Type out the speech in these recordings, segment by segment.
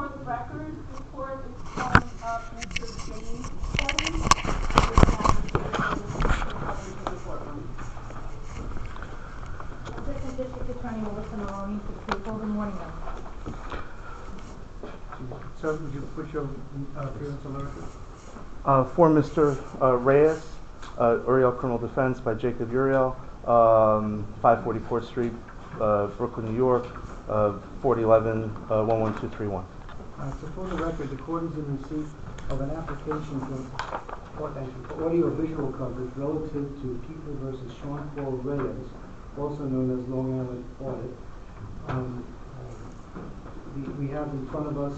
For the record, the court is calling up Mr. James Kelly, who is now coming to the courtroom. Assistant District Attorney Melissa Maroney for the people. Good morning, ma'am. Sir, would you put your appearance on the record? For Mr. Reyes, Uriel Criminal Defense by Jacob Uriel, 544th Street, Brooklyn, New York, 4011, 11231. So for the record, the court is in receipt of an application for audio visual coverage relative to People versus Sean Paul Reyes, also known as Long Island Audit. We have in front of us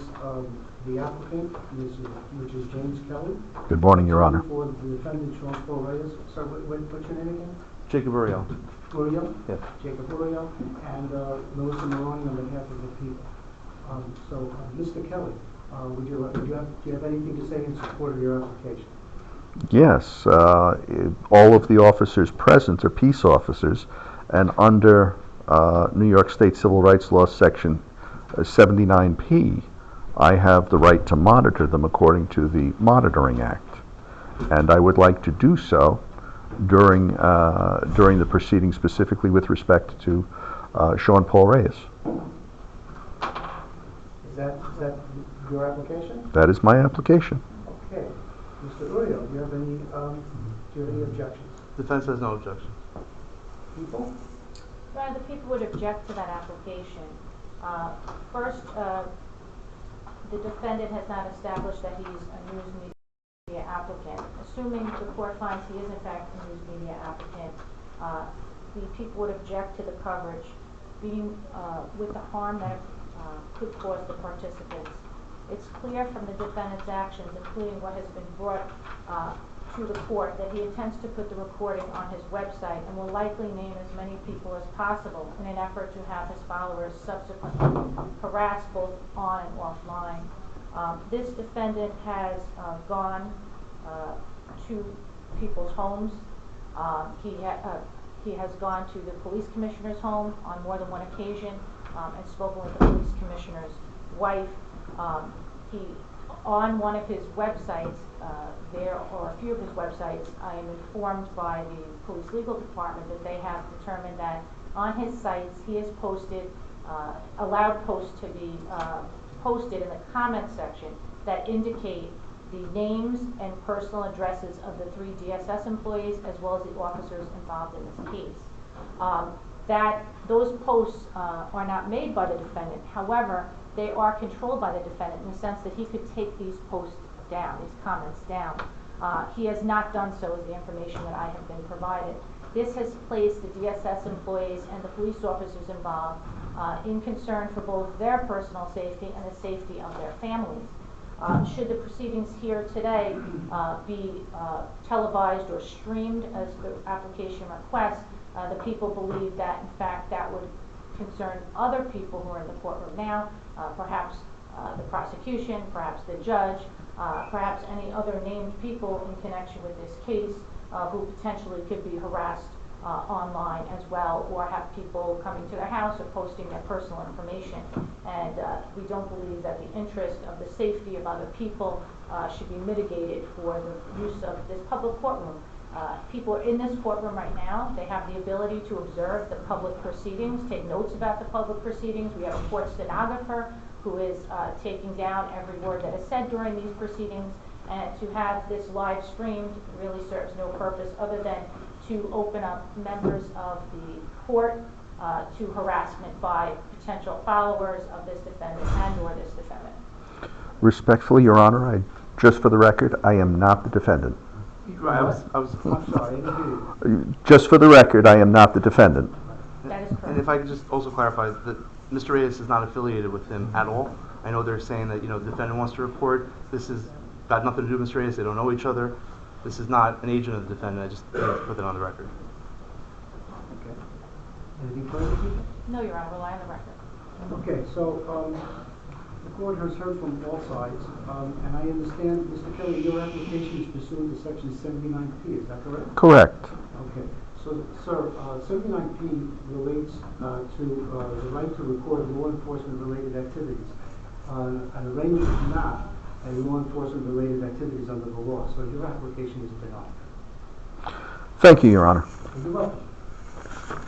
the applicant, which is James Kelly. Good morning, Your Honor. For the defendant, Sean Paul Reyes. Sir, what's your name again? Jacob Uriel. Uriel? Yes. Jacob Uriel, and Melissa Maroney on behalf of the people. Mr. Kelly, do you have anything to say in support of your application? Yes, all of the officers present are peace officers, and under New York State Civil Rights Law Section 79P, I have the right to monitor them according to the Monitoring Act, and I would like to do so during the proceedings, specifically with respect to Sean Paul Reyes. Is that your application? That is my application. Okay. Mr. Uriel, do you have any objections? Defense has no objection. People? The people would object to that application. First, the defendant has not established that he's a news media applicant. Assuming the court finds he is in fact a news media applicant, the people would object to the coverage being with the harm that could cause the participants. It's clear from the defendant's actions, including what has been brought to the court, that he intends to put the recording on his website and will likely name as many people as possible in an effort to have his followers subsequently harassed both on and offline. This defendant has gone to people's homes. He has gone to the police commissioner's home on more than one occasion and spoken with the police commissioner's wife. On one of his websites, or a few of his websites, I am informed by the police legal department that they have determined that on his sites he has posted, allowed posts to be posted in the comment section that indicate the names and personal addresses of the 3 DSS employees as well as the officers involved in this case. Those posts are not made by the defendant. However, they are controlled by the defendant in the sense that he could take these posts down, these comments down. He has not done so, is the information that I have been provided. This has placed the DSS employees and the police officers involved in concern for both their personal safety and the safety of their families. Should the proceedings here today be televised or streamed as the application requests, the people believe that in fact that would concern other people who are in the courtroom now, perhaps the prosecution, perhaps the judge, perhaps any other named people in connection with this case who potentially could be harassed online as well, or have people coming to their house or posting their personal information. And we don't believe that the interest of the safety of other people should be mitigated for the use of this public courtroom. People are in this courtroom right now. They have the ability to observe the public proceedings, take notes about the public proceedings. We have a court stenographer who is taking down every word that is said during these proceedings. And to have this live streamed really serves no purpose other than to open up members of the court to harassment by potential followers of this defendant and or this defendant. Respectfully, Your Honor, just for the record, I am not the defendant. I'm sorry, I didn't hear you. Just for the record, I am not the defendant. That is correct. And if I could just also clarify that Mr. Reyes is not affiliated with him at all. I know they're saying that, the defendant wants to report. This has got nothing to do with Mr. Reyes. They don't know each other. This is not an agent of the defendant. I just need to put that on the record. Okay. Anything further, people? No, Your Honor, rely on the record. Okay, so the court has heard from all sides, and I understand, Mr. Kelly, your application is pursuant to Section 79P, is that correct? Correct. Okay, so, sir, 79P relates to the right to record law enforcement-related activities. an arraignment is not a law enforcement related activities under the law, so your application is denied. Thank you, Your Honor. You're welcome.